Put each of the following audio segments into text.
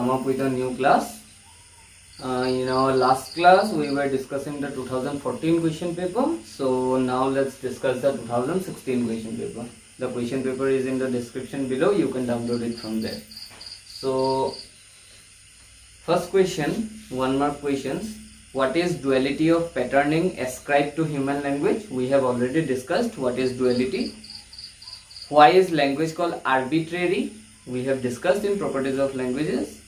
come up with a new class. In our last class, we were discussing the 2014 question paper. So now let's discuss the 2016 question paper. The question paper is in the description below. You can download it from there. So first question, 1 mark questions. What is duality of patterning ascribed to human language? We have already discussed what is duality. Why is language called arbitrary? We have discussed in properties of languages.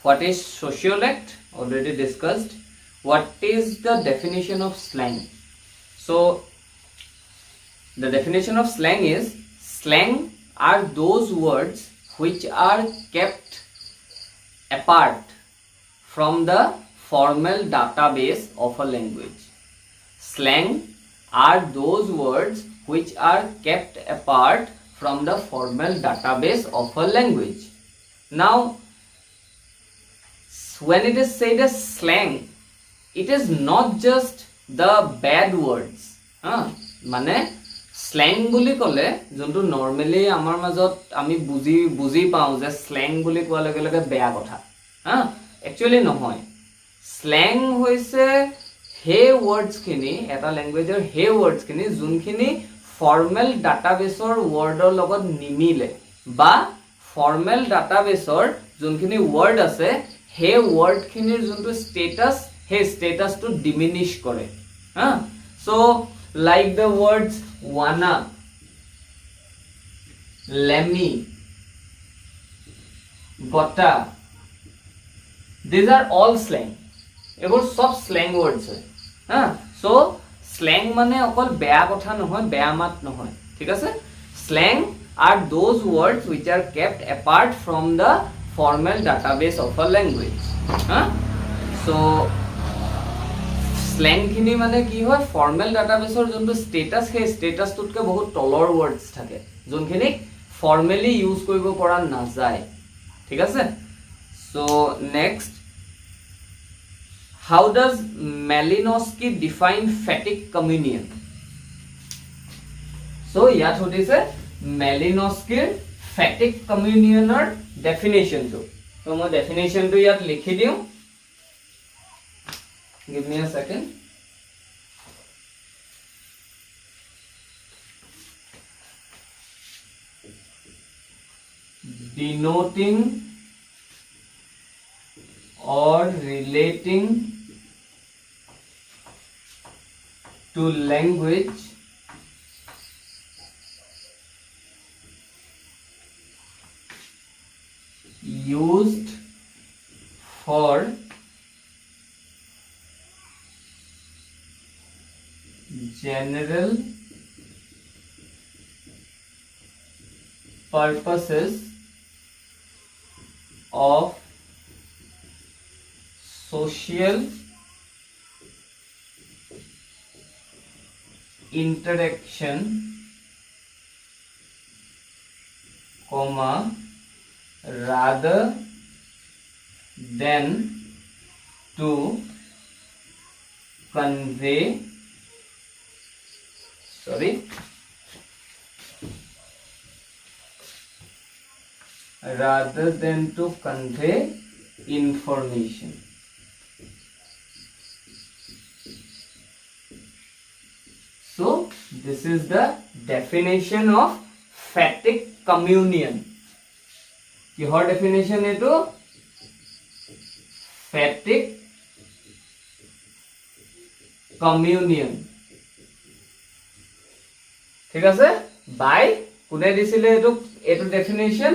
What is sociolect? Already discussed. What is the definition of slang? So the definition of slang is, slang are those words which are kept apart from the formal database of a language. Slang are those words which are kept apart from the formal database of a language. Now, when it is said as slang, it is not just the bad words. Mane slang বুলি ক'লে যোনটো normally আমাৰ মাজত আমি বুজি পাওঁ যে slang বুলি কোৱাৰ লগে লগে বেয়া কথা একচুৱেলি নহয় slang হৈছে সেই words খিনি এটা ল্যাঙ্গুৱেজৰ সেই words খিনি যোনখিনি ফৰ্মেল ডাটাবেছৰ ৱৰ্ডৰ লগত নিমিলে বা ফৰ্মেল ডাটাবেছৰ যোনখিনি ৱৰ্ড আছে সেই ৱৰ্ড খিনিৰ যোনটো স্ট্যাটাস সেই স্ট্যাটাসটো ডিমিনিশ কৰে so like the words wanna, lemmy, gotta, these are all slang. এবোৰ সব slang words হয় so slang মানে অকল বেয়া কথা নহয় বেয়া মাত নহয় ঠিক আছে slang are those words which are kept apart from the formal database of a language so slang খিনি মানে কি হয় ফৰ্মেল ডাটাবেছৰ যোনটো স্ট্যাটাস সেই স্ট্যাটাসটোতকে বহুত তলৰ words থাকে যোনখিনি ফৰ্মেলি ইউজ কৰিব পৰা নাযায় ঠিক আছে so next, how does Malinowski define phatic communion? So ইয়াত সুধিছে Malinowskiৰ phatic communionৰ definition টো তো মই definition টো ইয়াত লিখি দিও give me a second denoting or relating to language used for general purposes of social interaction, rather than to convey information. So this is the definition of phatic communion. Kihor definition eto phatic communion. ঠিক আছে by কোনে দিছিলে এটো definition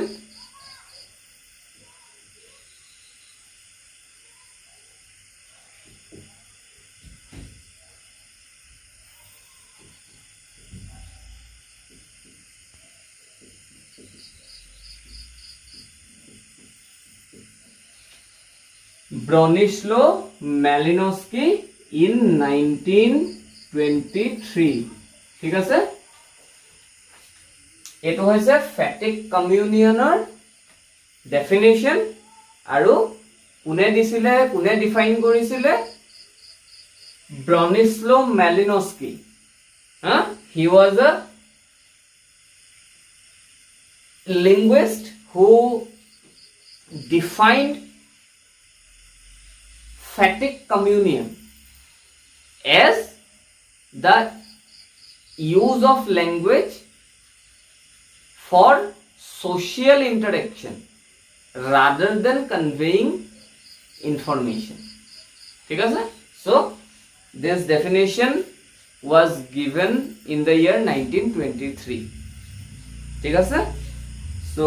Bronislaw Malinowski in 1923 ঠিক আছে এটো হৈছে phatic communionৰ definition আৰু কোনে দিছিলে কোনে ডিফাইন কৰিছিলে Bronislaw Malinowski he was a linguist who defined emphatic communion as the use of language for social interaction rather than conveying information. ঠিক আছে? So this definition was given in the year 1923. ঠিক আছে? So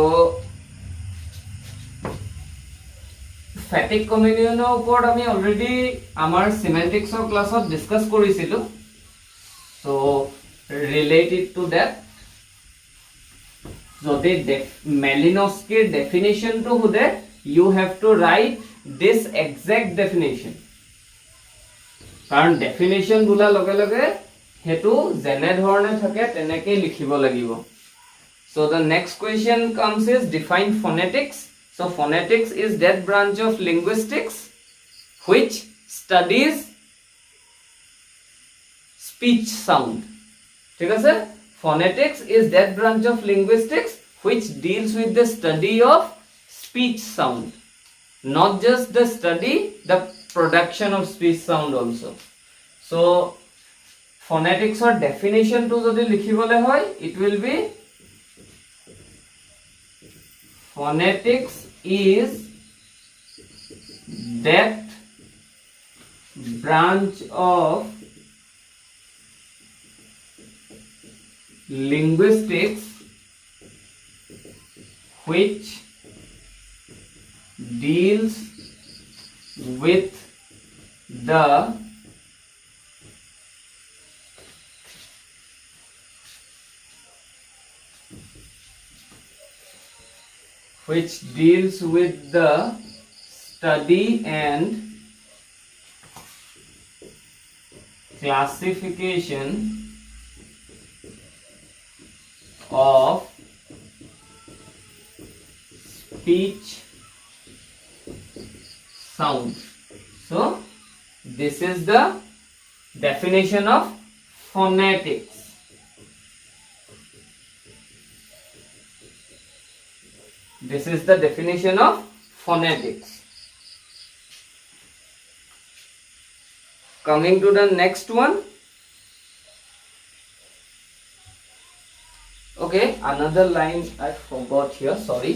ফেটিক কমিউনিয়নৰ ওপৰত আমি already আমাৰ সিমেন্টিক্সৰ ক্লাছত discuss কৰিছিলো. So related to that, যদি মেলিনস্কিৰ ডেফিনেশনটো হুদে, you have to write this exact definition. কাৰণ ডেফিনেশন বুলা লগে লগে হেতু যেনে ধৰণে থাকে তেনেকৈ লিখিব লাগিব. So the next question comes is define phonetics. So phonetics is that branch of linguistics which studies speech sound. ঠিক আছে? Phonetics is that branch of linguistics which deals with the study of speech sound. Not just the study, the production of speech sound also. So phonetics or definition to jodi likhibole hoy, it will be phonetics is that branch of linguistics which deals with the study and classification of speech sound. So this is the definition of phonetics. This is the definition of phonetics. Coming to the next one. Okay, another line I forgot here, sorry.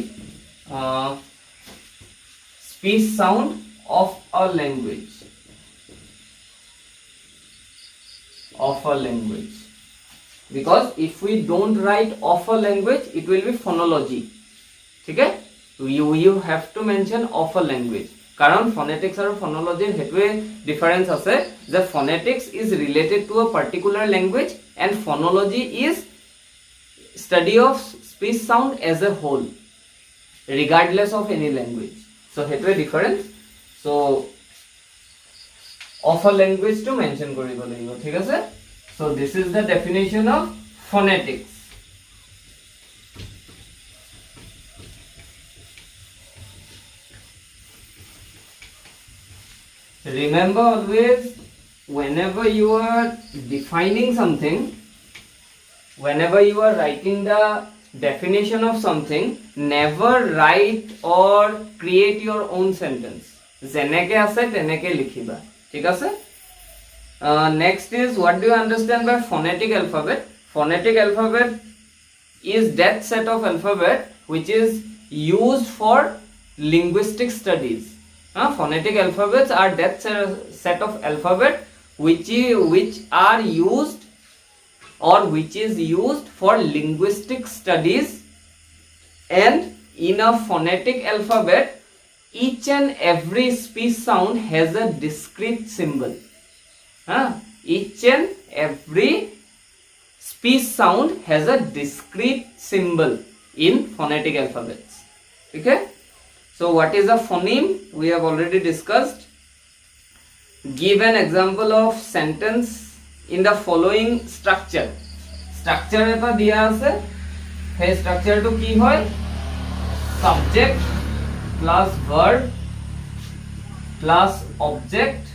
Speech sound of a language. Of a language. Because if we don't write of a language, it will be phonology. Okay? You have to mention of a language. Karan phonetics or phonology hetwe difference ase, the phonetics is related to a particular language and phonology is study of speech sound as a whole regardless of any language. So hetwe difference. So of a language to mention koribo lagibo, thik ase? So this is the definition of phonetics. Remember always, whenever you are defining something, whenever you are writing the definition of something, never write or create your own sentence. Jeneke ase teneke likhiba. Thik ase? Next is, what do you understand by phonetic alphabet? Phonetic alphabet is that set of alphabet which is used for linguistic studies. Phonetic alphabets are that set of alphabet which are used or which is used for linguistic studies, and in a phonetic alphabet each and every speech sound has a discrete symbol. Each and every speech sound has a discrete symbol in phonetic alphabets. Okay? So what is a phoneme? We have already discussed. Give an example of sentence in the following structure. Structure eta dia ase. Hey, structure to ki hoy? Subject plus verb plus object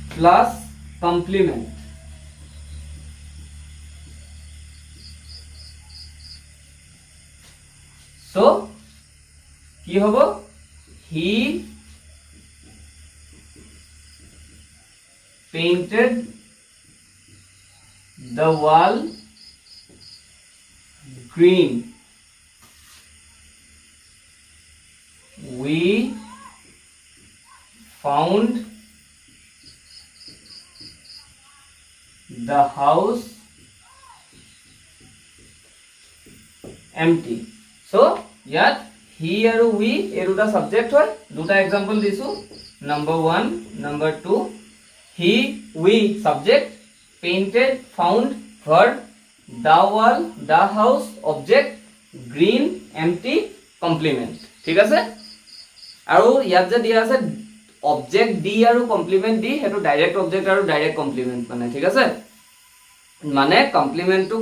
plus complement. So কি হবো? he painted the wall green. We found the house empty. So yet he আৰু we এই দুটা subject হয় দুটা example দিছো number 1 number 2 he we subject painted found verb the wall the house object green empty complement ঠিক আছে আৰু ইয়াত যে দিয়া আছে অবজেক্ট দি আৰু কমপ্লিমেন্ট দি হেতু ডাইৰেক্ট অবজেক্ট আৰু ডাইৰেক্ট কমপ্লিমেন্ট মানে ঠিক আছে মানে কমপ্লিমেন্টটো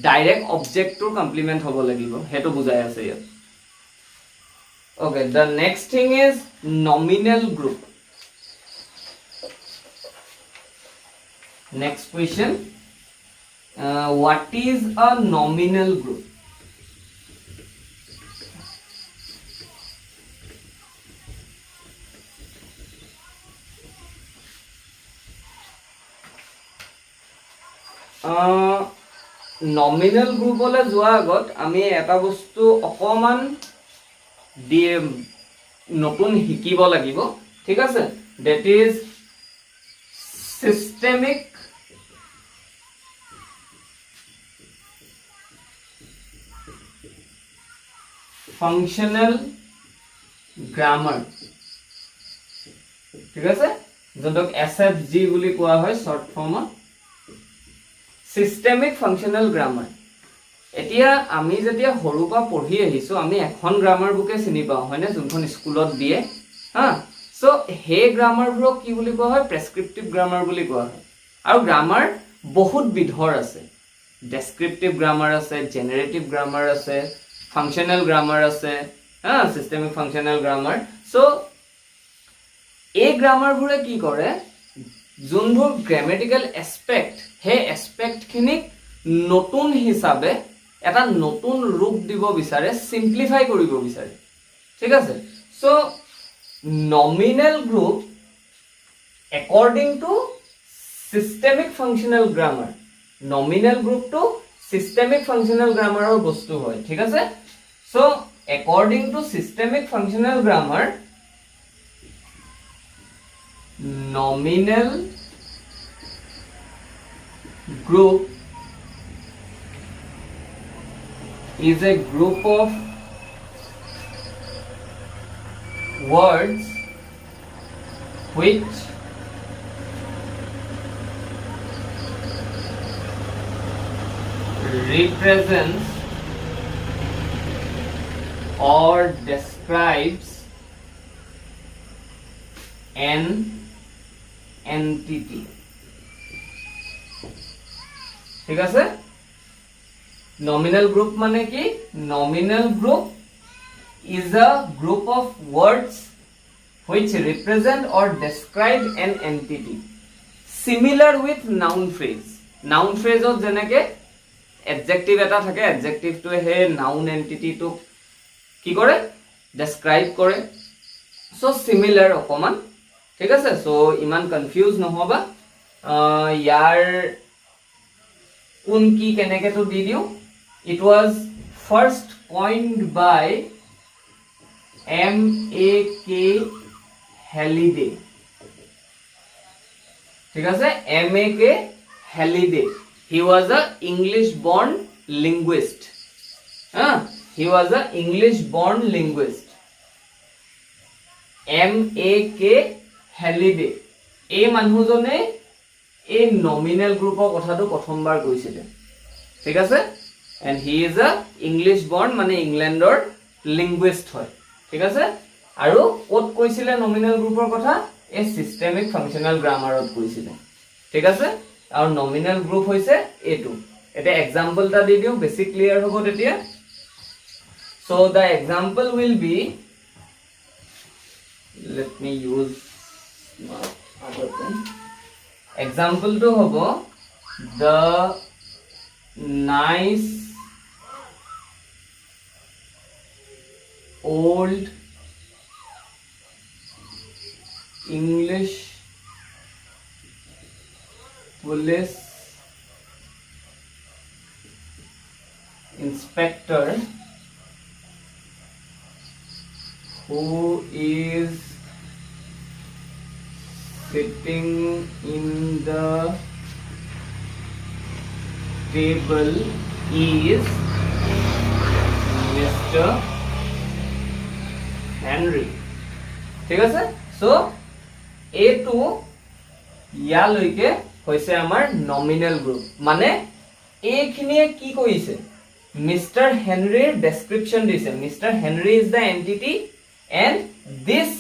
ডাইৰেক্ট অবজেক্টৰ কমপ্লিমেন্ট হ'ব লাগিব হেতু বুজাই আছে ইয়াত okay the next thing is nominal group next question what is a nominal group nominal group হলে যোৱা আগত আমি এটা বস্তু অকমান দিয়ে নতুন শিকিব লাগিব ঠিক আছে that is systemic functional grammar ঠিক আছে যোনক SFG বুলি কোৱা হয় শর্ট ফর্মত systemic functional grammar এতিয়া আমি যেতিয়া হৰুপা পঢ়ি আহিছো আমি এখন গ্ৰামাৰ বুকে চিনি পাও হয়নে যোনখন স্কুলত দিয়ে হা সো হে গ্ৰামাৰ বুক কি বুলি কোৱা হয় প্ৰেসক্ৰিপটিভ গ্ৰামাৰ বুলি কোৱা হয় আৰু গ্ৰামাৰ বহুত বিধৰ আছে ডেসক্ৰিপটিভ গ্ৰামাৰ আছে জেনাৰেটিভ গ্ৰামাৰ আছে ফাংশনাল গ্ৰামাৰ আছে হা সিস্টেমিক ফাংশনাল গ্ৰামাৰ সো এই গ্ৰামাৰ বুৰে কি কৰে যোনবোৰ গ্ৰামেটিক্যাল এসপেক্ট হে এসপেক্ট খিনিক নতুন হিসাবে এটা নতুন ৰূপ দিব বিচাৰে সিম্পলিফাই কৰিব বিচাৰে ঠিক আছে so nominal group according to systemic functional grammar nominal group to systemic functional grammar or বস্তু হয় ঠিক আছে so according to systemic functional grammar nominal group is a group of words which represents or describes an entity ঠিক আছে nominal group মানে কি nominal group is a group of words which represent or describe an entity similar with noun phrase ot jeneke adjective eta thake adjective to he noun entity to ki kore describe kore so similar okoman ঠিক আছে so iman confuse nohoba yar kun ki keneke to di diu it was first coined by M.A.K. Halliday ঠিক আছে M.A.K. Halliday he was a English born linguist he was a English born linguist M.A.K. Halliday এই মানুহজনে এই nominal group of কথাটো প্ৰথমবাৰ কৈছিলে ঠিক আছে and he is a English born মানে ইংল্যান্ডৰ linguist হয় ঠিক আছে আৰু কত কৈছিলে nominal group ৰ কথা এ systemic functional grammar ত কৈছিলে ঠিক আছে আৰু nominal group হৈছে এটো এটা example টা দি দিও বেছি ক্লিয়াৰ হ'ব তেতিয়া so the example will be let me use my other pen example to hob the nice old English police inspector who is sitting in the table is Mr. Henry. ঠিক আছে so এটো ইয়ালৈকে হৈছে আমাৰ nominal group মানে এইখিনিয়ে কি কৰিছে মিস্টাৰ হেনৰীৰ ডেসক্ৰিপচন দিছে mister Henry is the entity and this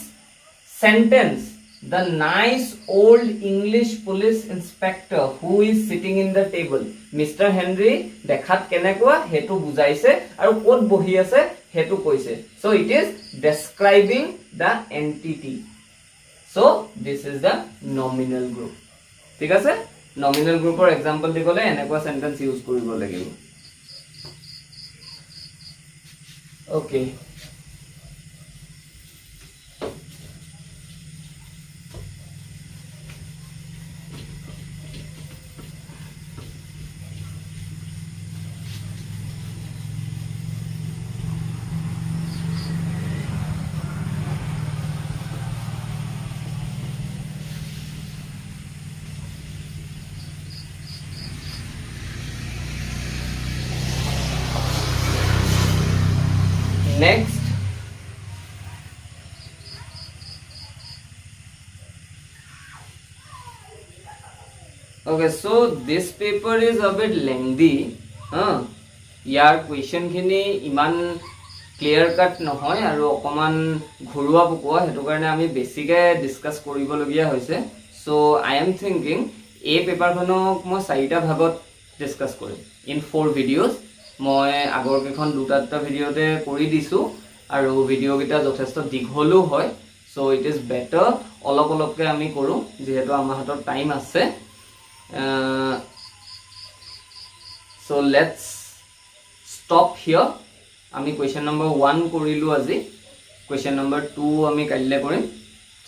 sentence the nice old English police inspector who is sitting in the table Mr. Henry dekhat kenekwa hetu bujaise aru kot bohi ase hetu koise so it is describing the entity so this is the nominal group ঠিক আছে nominal group or example dikole enekwa sentence use koribo lagibo okay Next, okay, so this paper is a bit lengthy. Yar question khini iman clear cut নহয় আৰু অকমান ঘৰুৱা পকোৱা হেতু কাৰণে আমি বেছিকে ডিসকাস কৰিব লগিয়া হৈছে so I am thinking এই পেপাৰখনক মই চাৰিটা ভাগত ডিসকাস কৰিম in 4 videos মই আগৰ কেখন দুটা ভিডিওতে কৰি দিছো আৰু ভিডিও গিটা যথেষ্ট দীঘলো হয় so it is better অলপ অলপকে আমি কৰো যেহেতু আমাৰ হাতত টাইম আছে so let's stop here আমি question number 1 কৰিলো আজি question number 2 আমি কাইলে কৰিম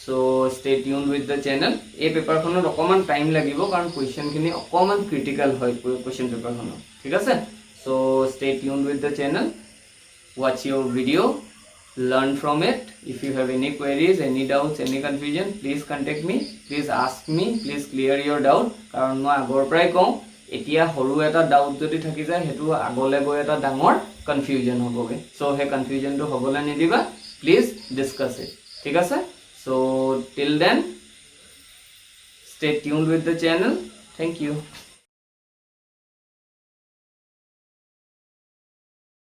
so stay tuned with the channel এই পেপাৰখনত অকমান টাইম লাগিব কাৰণ question খিনি অকমান ক্ৰিটিক্যাল হয় question পেপাৰখনত ঠিক আছে so stay tuned with the channel watch your video learn from it if you have any queries any doubts any confusion please contact me please ask me please clear your doubt কাৰণ মই আগৰ পৰাই কওঁ এতিয়া হৰু এটা doubt যদি থাকি যায় হেতু আগলে গৈ এটা ডাঙৰ কনফিউজন হ'বগে so হে কনফিউজনটো হ'বলে নিদিবা please discuss it ঠিক আছে so till then stay tuned with the channel thank you